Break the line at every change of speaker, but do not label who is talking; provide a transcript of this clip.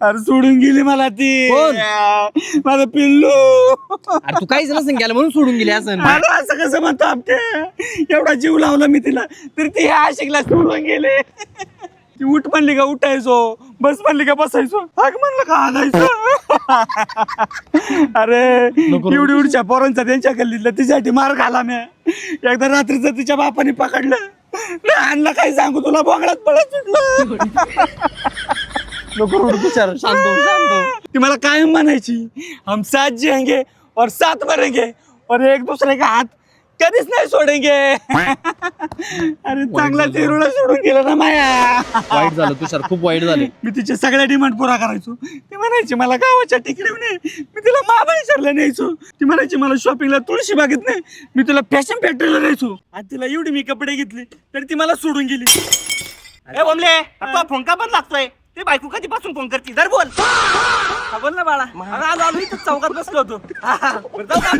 अरे सोडून गेली मला ती.
कोण?
माझं पिल्लू.
अरे तू काहीच नसेल गेला म्हणून सोडून गेली असं.
अरे असं कसं म्हणतो आमटे, एवढा जीव लावला मी तिला तरी ती ह्या आशिकला सोडून गेले. ती उठ म्हणली का उठायचो, बस म्हणली का बसायचो, हाक म्हणलं का हागायचो. अरे एवढी उडच्या पोरांचा त्यांच्या गल्लीतला तिच्यासाठी मार घाला मी. एकदा रात्रीचं तिच्या बापाने पकडलं, आणलं काय सांगू तुला, बोंगळात पळत सुटलं.
नको रडू तुषार, शांत हो, शांत हो.
ती मला कायम म्हणायची, हम साथ जिएंगे और साथ मरेंगे और एक दूसरे का हात कधीच नाही सोडेंगे. अरे चांगला तिरुळा सोडून गेला ना माया.
वाईट झालं तुषार, खूप वाईट झाले.
मी तिचे सगळ्या डिमांड पुरा करायचो. ती म्हणायची मला गावाच्या टिकडीवर नाही, मी तिला महाबळेश्वरला न्यायचो. ती म्हणायची मला शॉपिंगला तुळशी बागेत नाही, मी तुला फॅशन फॅक्टरीला न्यायचो. आणि तिला एवढी मी कपडे घेतले तरी ती मला सोडून गेली.
ए बोमले, तो फोन का बंद लागतोय? ते बायको कधीपासून फोन करते? जर बोल.
बोल ना बाळा.
आलो इथं चौकात बसलो होतो. बरं, जाऊ का?